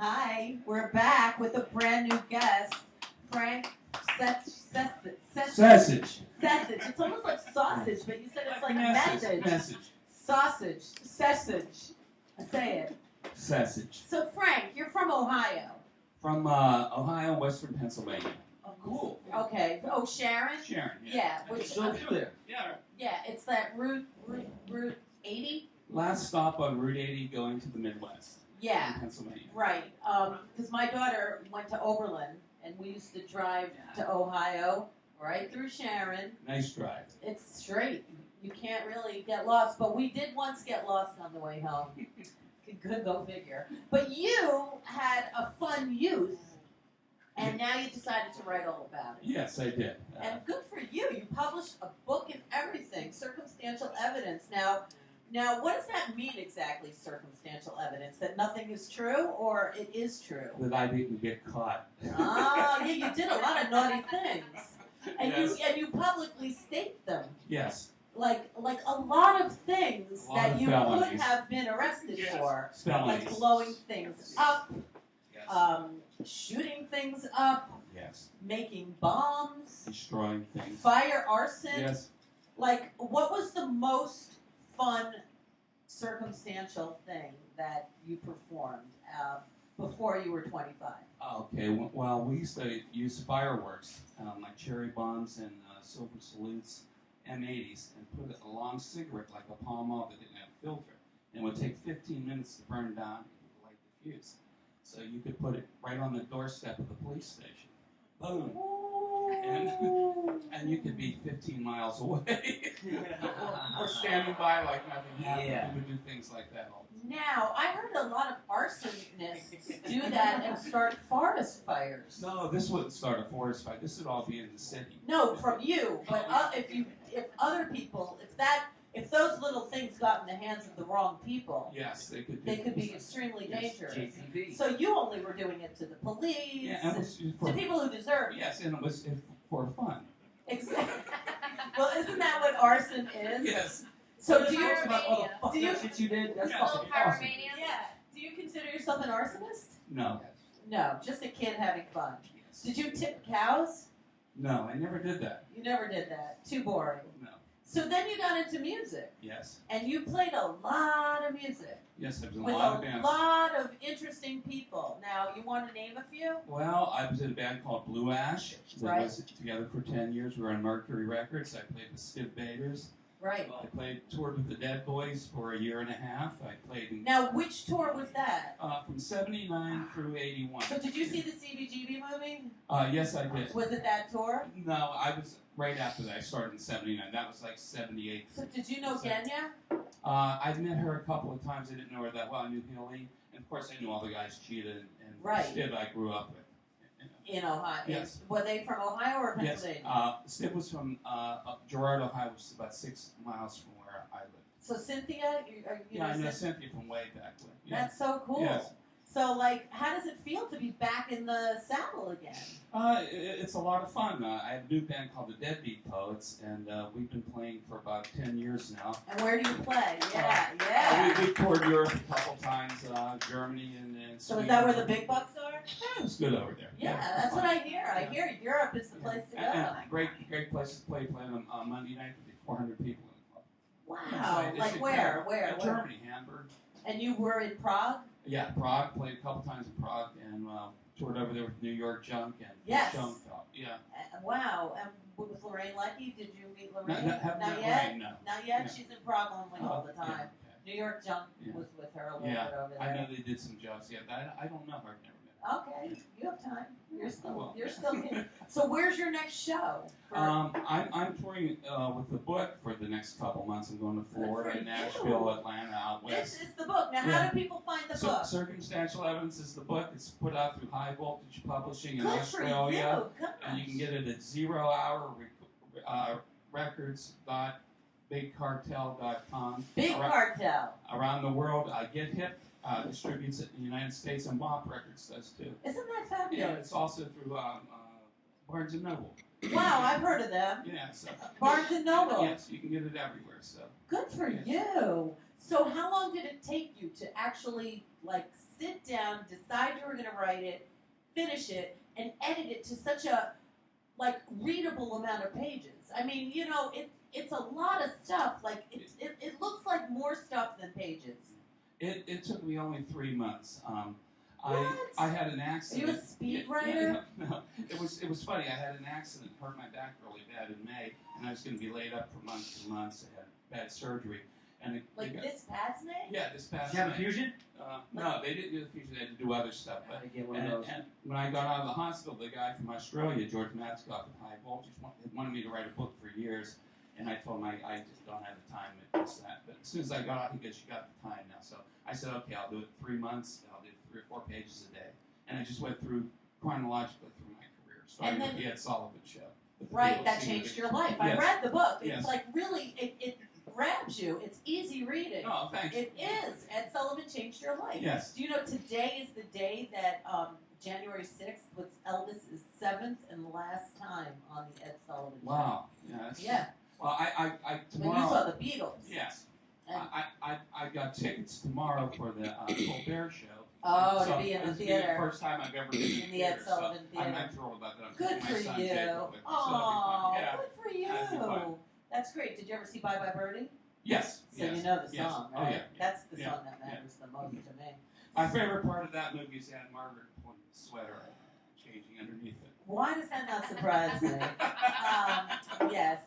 Hi, we're back with a brand new guest, Frank Secich. Secich. It's almost like sausage, but you said it's like message. Message. Sausage. Secich. Say it. Secich. So, Frank, you're from Ohio. From Ohio, Western Pennsylvania. Oh, cool. Okay. Oh, Sharon? Sharon, yeah. Yeah. Which, Still through there. Yeah. Yeah, it's that Route 80? Last stop on Route 80 going to the Midwest. Yeah. In Pennsylvania. Right. Because my daughter went to Oberlin, and we used to drive to Ohio, right through Sharon. Nice drive. It's straight. You can't really get lost, but we did once get lost on the way home. Good, go figure. But you had a fun youth, and now you decided to write all about it. Yes, I did. And good for you. You published a book and everything, circumstantial evidence. Now, what does that mean exactly, circumstantial evidence? That nothing is true, or it is true? That I didn't get caught. Ah, yeah, you did a lot of naughty things. And Yes. you publicly state them. Yes. Like a lot of things that you felonies. could have been arrested for. Felonies. Like blowing things up, Yes. shooting things up, Yes. making bombs, Destroying things. fire arson. Yes. Like, what was the most fun circumstantial thing that you performed before you were 25? Okay, well, we used to use fireworks, like cherry bombs and silver salutes, M80s, and put a long cigarette like a Palm Oil that didn't have a filter. And it would take 15 minutes to burn down and light the fuse. So you could put it right on the doorstep of the police station. Boom. And you could be 15 miles away. or standing by like nothing happened. Yeah. We would do things like that all the time. Now, I heard a lot of arsonists do that and start forest fires. No, this wouldn't start a forest fire. This would all be in the city. No, from you. But if other people, if those little things got in the hands of the wrong people, Yes, they could. they could be extremely dangerous. JTV. So you only were doing it to the police, Yeah, and it was for, to people who deserve it. yes, and it was for fun. Exactly. Well, isn't that what arson is? Yes. So do you? About all the fucked Do you- up shit you did? That's Yeah. fucking Little awesome. pyromania. Yeah. Do you consider yourself an arsonist? No. No, just a kid having fun. Did you tip cows? No, I never did that. You never did that. Too boring. No. So then you got into music, Yes. and you played a lot of music Yes, there was a with lot of a bands. lot of interesting people. Now, you want to name a few? Well, I was in a band called Blue Ash that Right. was together for 10 years. We were on Mercury Records. I played with Stiv Bators. Right. I toured with the Dead Boys for a year and a half. I played in, Now, which tour was that? from 79 through 81. So did you see the CBGB movie? Yes, I did. Was it that tour? No, I was right after that. I started in 79. That was like 78. So did you know Genya? I'd met her a couple of times. I didn't know her that well. I knew Hilly. And of course, I knew all the guys, Cheetah and Right. Stiv I grew up with. In Ohio. Yes. Were they from Ohio or Yes, Pennsylvania? Stiv was from Girard, Ohio, which is about 6 miles from where I lived. So Cynthia, Yeah, I know Cynthia- Cynthia from way back when. Yeah. That's so cool. Yes. So, like, how does it feel to be back in the saddle again? It's a lot of fun. I have a new band called the Deadbeat Poets, and we've been playing for about 10 years now. And where do you play? Yeah. We toured Europe a couple times, Germany and So Sweden. is that where the big bucks are? Yeah, it was good over there. Yeah, that's what I hear. I hear Europe is the place to go. And great place to play. Playing on Monday night with 400 people in the club. Wow. It's Like incredible. where? Germany, Hamburg. And you were in Prague? Yeah, Prague. Played a couple times in Prague and toured over there with New York Junk and Yes. Junk. Yeah. Wow. And with Lorraine Leckie, did you meet Lorraine? Haven't met yet? Lorraine, no. Not yet? No. She's in Prague only all the Yeah, time. okay. New York Junk Yeah. was with her a little Yeah, bit over there. I know they did some jobs. Yeah, I don't know her. I've never met her. Okay, you have time. You're still Well. in. So where's your next show? I'm touring with the book for the next couple months. I'm going to Florida, you. Nashville, Atlanta, out This west. is the book. Now, how Yeah. do people find the So, book? Circumstantial Evidence is the book. It's put out through High Voltage Publishing in Good Australia. for you. Gosh. And you can get it at 0 Hour Records.bigcartel.com. Big Cartel. Around the world, Get Hip distributes it in the United States, and Bop Records does too. Isn't that Yeah, fabulous? it's also through Barnes and Noble. Wow, I've heard of them. Yeah, so Barnes and Noble. yes, you can get it everywhere. So Good for Yes. you. So how long did it take you to actually like sit down, decide you were going to write it, finish it, and edit it to such a like readable amount of pages. I mean, you know, it's a lot of stuff. Like it looks like more stuff than pages. It took me only 3 months. What? I had an Are accident. you a speed writer? No, it was funny. I had an accident, hurt my back really bad in May, and I was going to be laid up for months and months. I had bad surgery, and This past May? Yeah, this past Did you have May. a fusion? No, they didn't do the fusion. They had to do other stuff. But I get one of those. and when I got out of the hospital, the guy from Australia, George Matzkoff at High Voltage, wanted me to write a book for years. And I told him I just don't have the time to this that. But as soon as I got out, he goes, "You got the time now." So I said, "Okay, I'll do it 3 months. I'll do 3 or 4 pages a day." And I just went through chronologically through my career, starting with the Ed Sullivan Show. Right, that changed your life. I Yes. read the book. It's Yes. like really, it grabs you. It's easy reading. Oh, thanks. It is. Ed Sullivan changed your life. Yes. Do you know today is the day that January 6th was Elvis's 7th and last time on the Ed Sullivan Show. Wow. Yeah. Yeah. Well, I When you tomorrow. saw the Beatles. Yes. And- I got tickets tomorrow for the Colbert Show. Oh, So to be in the this will be theater. the first time I've ever been in In the Ed theater, Sullivan so I'm Theater. thrilled about that. I'm Good taking for my son you. Jacob with me, so Oh, that'll be fun. good for That'd be fun. you. That's great. Did you ever see Bye Bye Birdie? Yes. So yes, you know the yes. song, Oh, right? yeah, yeah. That's the Yeah, song that matters the most to me. My favorite part of that movie is that Margaret pulling the sweater changing underneath it. Why does that not surprise me? Yes,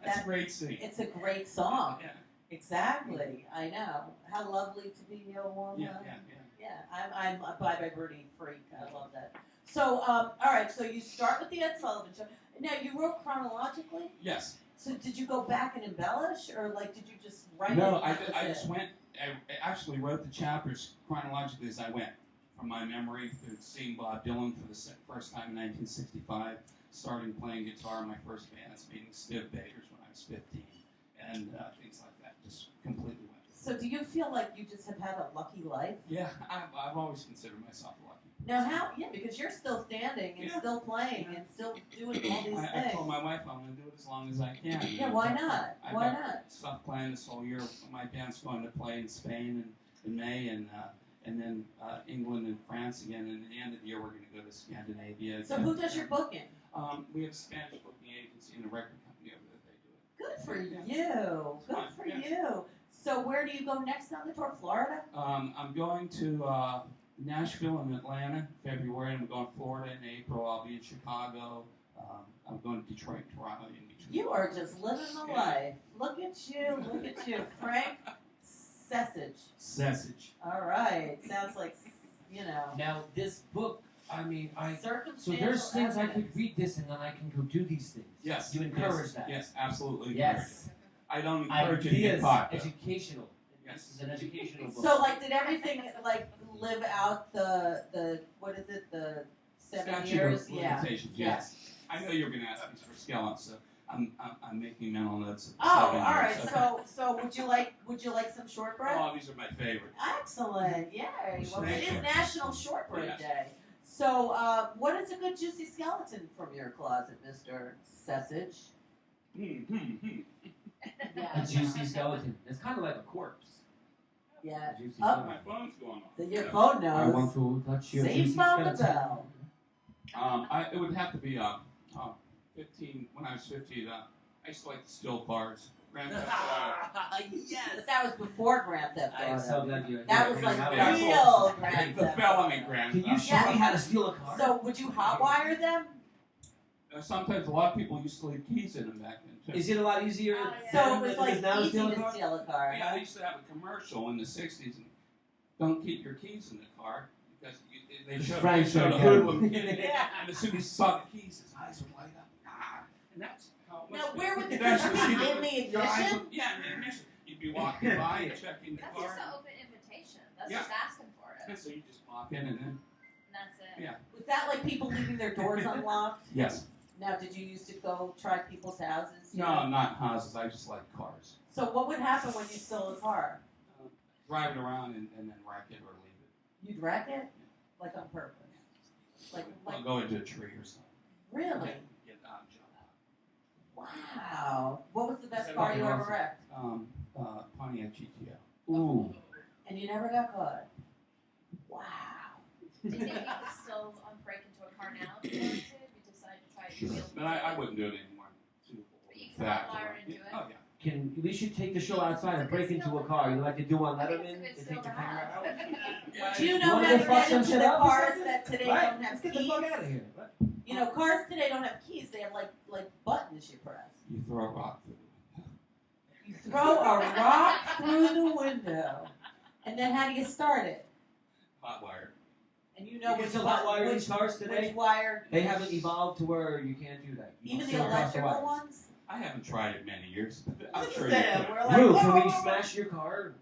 That's a great scene. it's a great song. Yeah, Exactly. I know. How lovely to be your woman. yeah, yeah, yeah. Yeah, I'm a Bye Bye Birdie freak. I love that. So, all right. So you start with the Ed Sullivan Show. Now you wrote chronologically. Yes. So did you go back and embellish, or like did you just write it? No, and I that was I it? just went. I actually wrote the chapters chronologically as I went, from my memory through seeing Bob Dylan for the first time in 1965, starting playing guitar in my first bands, meeting Stiv Bators when I was 15, and things like that. Just completely went. So do you feel like you just have had a lucky life? Yeah, I've always considered myself lucky. Now how? Yeah, because you're still standing and Yeah. still playing and still doing all these I things. told my wife I'm going to do it as long as I can. Yeah, why not? Why not? Stopped playing this whole year. My band's going to play in Spain in May, and then England and France again. And at the end of the year, we're going to go to Scandinavia. So who does your booking? We have a Spanish booking agency and a record company over there. They do it. Good for Yeah. you. Good Fine, for yeah. you. So where do you go next on the tour? Florida? I'm going to Nashville and Atlanta in February. I'm going to Florida in April. I'll be in Chicago. I'm going to Detroit, Toronto, in between. You are just living the Yeah. life. Look at you. Look at you. Frank Secich. Secich. All right. Sounds like, you know, Now, this book, I mean, so circumstantial there's things I evidence. could read this and then I can go do these things. Yes. You encourage yes, that. Yes, absolutely. Yes. I don't encourage you to Ideas, get caught. though. educational. Yes. This is an educational book. So, like, did everything, like, live out the what is it, the 7 Statute years? of limitations, yes. I know you're going to ask me for skeletons, so I'm making mental notes. Of the Oh, 7 all right. years, So would you like some shortbread? Oh, these are my favorite. Excellent. Yay. Well, it Thank is you. National Shortbread Yes. Day. So, what is a good juicy skeleton from your closet, Mr. Secich? A juicy skeleton. It's kind of like a corpse. Yeah. A juicy Oh. skeleton. My phone's going off. Your phone I want knows. to touch your Saved juicy by the skeleton. bell. It would have to be 15. When I was 15, I used to like the still cars. Grand Theft Auto. Yes. That was before Grand Theft I'm so Auto. glad you That was like Yeah, real Grand The Theft felony Auto. Grand Can you Theft show Yeah. me how to steal a car? So, would you hotwire them? Sometimes a lot of people used to leave keys in them back then, too. Is it a lot easier So then it was than like it is now to easy steal a to car? steal a car. Yeah, they used to have a commercial in the 60s. And don't keep your keys in the car because they showed Frank a showed hoodlum. Yeah. And as soon as he saw the keys, his eyes would light up. And that's how it Now, must be. where would the You'd keys actually be? see In the your eyes ignition? would- Yeah, in the ignition. You'd be walking by and checking the That's car. just an open invitation. That's Yeah. just asking for it. And so you just walk in and then. And that's it. Yeah. Was that like people leaving their doors unlocked? Yes. Now, did you used to go try people's houses? you No, know? not houses. I just like cars. So what would happen when you stole a car? Drive it around and then wreck it or leave it. You'd wreck it? Like on purpose? I'll go into a tree or something. Really? Get out and jump out. Wow. What was the best Is that car you fucking ever awesome? wrecked? Pontiac GTO. Ooh. And you never got caught? Wow. Do you think you could still break into a car now if you wanted to? If you decided to try Sure. to But I wouldn't do it anymore. Too But you can fat. hotwire and do it? Oh, yeah. Can we should take the show outside and break into a car? You like to do on I think Letterman? it's a To good take the skill to camera have. out? Do you You know wanna how go to fuck get some into shit the up or cars something? that today Right? don't have Let's get keys? the fuck out of here. What? You know, cars today don't have keys. They have like buttons you press. You throw a rock through it. You throw a rock through the window, and then how do you start it? Hot wire. And you know You can which still hot wire which, these cars today? which wire. They haven't evolved to where you can't do that. You Even can the still cross electrical wires. ones. I haven't tried it in many years, but I'm Look sure at you them. could. We're like, Rue, whoa, can whoa, we whoa. smash your car?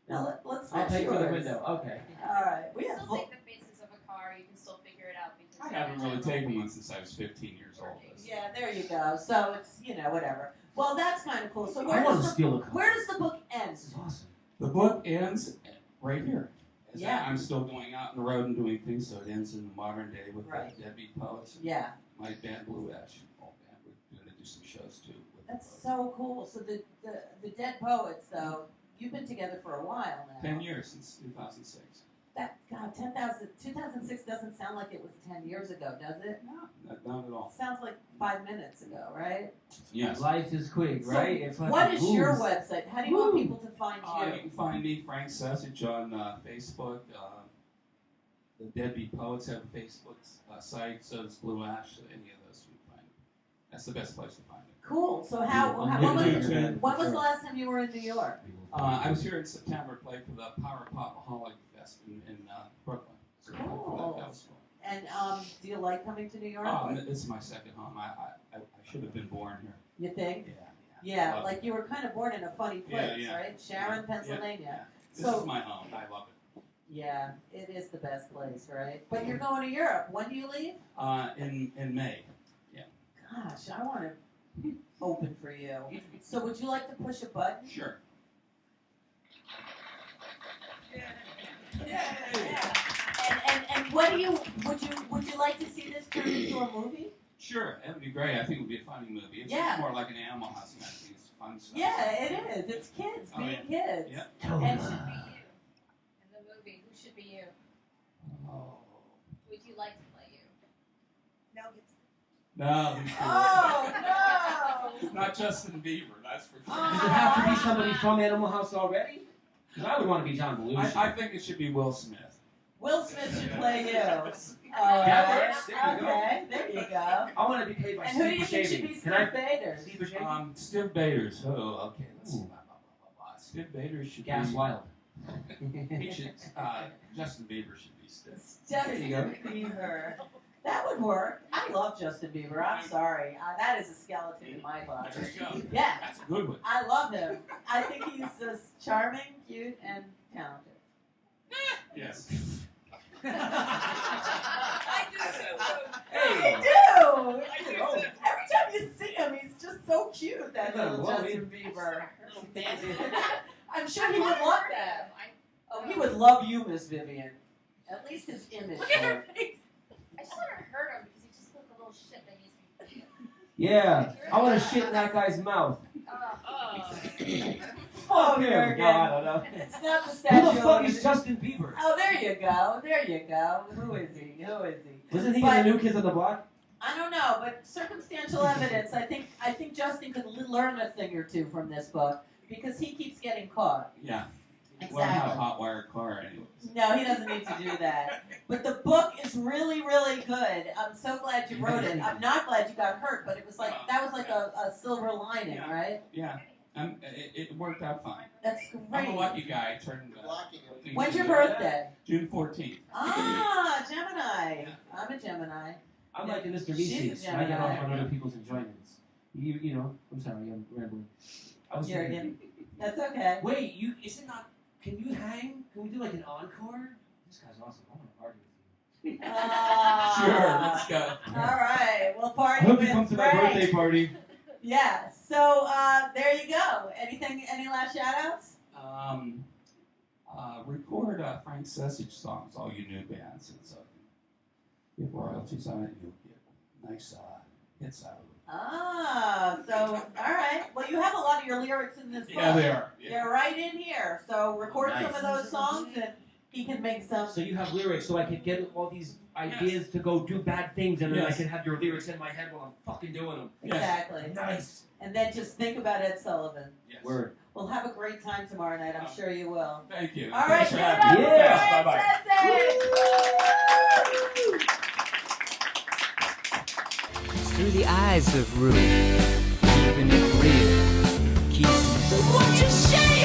No, let's I'll smash pay for the yours. window. Okay. All right. We You have still take the faces of a car, you can still figure it out because I haven't really taken one since I was 15 years old. Yeah, there you go. So it's whatever. Well, that's kind of cool. So I want to does steal a car. where does the book end? This is awesome. The book ends right here. As Yeah. I'm still going out on the road and doing things, so it ends in the modern day with Right. the Deadbeat Poets. And Yeah, my band, Blue Ash, old band, we're going to do some shows too. With the that's Poets. so cool. So the Dead Poets, though, you've been together for a while now. 10 years since 2006. That God, 2006 doesn't sound like it was 10 years ago, does it? No, not at all. Sounds like 5 minutes ago, right? Yes. Life is quick, So right? It's like what a is your booze. website? How do you want Woo. people to find You you? can find me, Frank Secich, on Facebook. The Deadbeat Poets have a Facebook site, so does Blue Ash. So any of those you can find. That's the best place to find it. Cool. So when was the last time you were in New York? I was here in September, played for the Power Popaholic Fest in Brooklyn. So Cool. that was fun. And do you like coming to New York? This is my second home. I should have been born here. You think? Yeah. Yeah, Love like you were kind of born in a funny place, Yeah. right? Sharon, Yeah. Pennsylvania. Yeah. This So is my home. I love it. yeah, it is the best place, right? But you're going to Europe. When do you leave? In May. Gosh, I want to open for you. So would you like to push a button? Sure. Yeah. And what do you would you like to see this turned into a movie? Sure, that would be great. I think it would be a funny movie. It's Yeah. more like an Animal House kind of thing. It's fun stuff. Yeah, it is. It's kids Oh, being yeah. kids. Yeah. Who And should be you in the movie? Who should be you? Oh. Would you like to play you? No. he's cool. Oh no! Not Justin Bieber, that's for sure. Does it have to be somebody from Animal House already? Because I would want to be John Belushi. I think it should be Will Smith. Will Smith should play you. Yes. All That right. works. There you go. Okay, there you go. I want to be played by And who do you Steve think should be Buscemi. Can I? Steve Bader? Steve Buscemi? Steve Bader's. Oh, okay. Let's see. Ooh. Steve Bader should Gas be. Wild. He should. Justin Bieber should be Steve. Justin you go. Bieber. That would work. I love Justin Bieber. I'm sorry. That is a skeleton in my body. There you go. Yeah, That's a good one. I love him. I think he's just charming, cute, and talented. Yes. I do too. Hey! I do. Oh. Every time you see him, he's just so cute. That Yeah, little well, Justin Bieber. Fancy. I'm sure he would love that. I Oh, he would love you, Miss Vivian. At least his image. Look at her would. face. I just want to hurt him because he just looked a little shit that needs to be. Yeah, I want to shit in that guy's mouth. Oh, Fuck him. Jurgen. No, I don't know. It's not the Statue Who the of fuck Liberty. is Justin Bieber? Oh, there you go. There you go. Who is he? Who is he? Wasn't he But- in the New Kids on the Block? I don't know, but circumstantial evidence. I think Justin could learn a thing or two from this book because he keeps getting caught. Yeah. Learn how to Exactly. hot wire a car, anyways. No, he doesn't need to do that. But the book is really, really good. I'm so glad you wrote it. I'm not glad you got hurt, but it was like that was like a silver lining, Yeah. right? Yeah. It worked out fine. That's I'm a great. lucky guy. I turned. things When's your together. birthday? June 14th. Ah, Gemini. I'm a Gemini. I'm like a Mr. She's Reese's. I get off on Gemini. other people's enjoyments. You know, I'm sorry, I'm rambling. I was Jurgen. thinking, That's okay. wait, is it not, can you hang? Can we do like an encore? This guy's awesome. I want to party with you. Sure, let's go. All right. We'll I party hope with you come to my Frank. birthday party. Yeah. So there you go. Any last shout outs? Record Frank Secich songs, all you new bands, and so give royalties on it, you'll get nice hits out of it. Ah, so all right. Well, you have a lot of your lyrics in this book. Yeah, they are. Yeah. They're right in here. So record some Nice. of those songs and he can make some. So you have lyrics, so I could get all these ideas to go do bad things, and then I can have your lyrics in my head while I'm fucking doing them. Exactly. Nice. And then just think about Ed Sullivan. Yes. Word. We'll have a great time tomorrow night. I'm sure you will. Thank you. All right, Thanks for give it having up me. for Yeah. Ed Bye-bye. Secich. Through the eyes of Rew, keeping it real, keeping it What you say?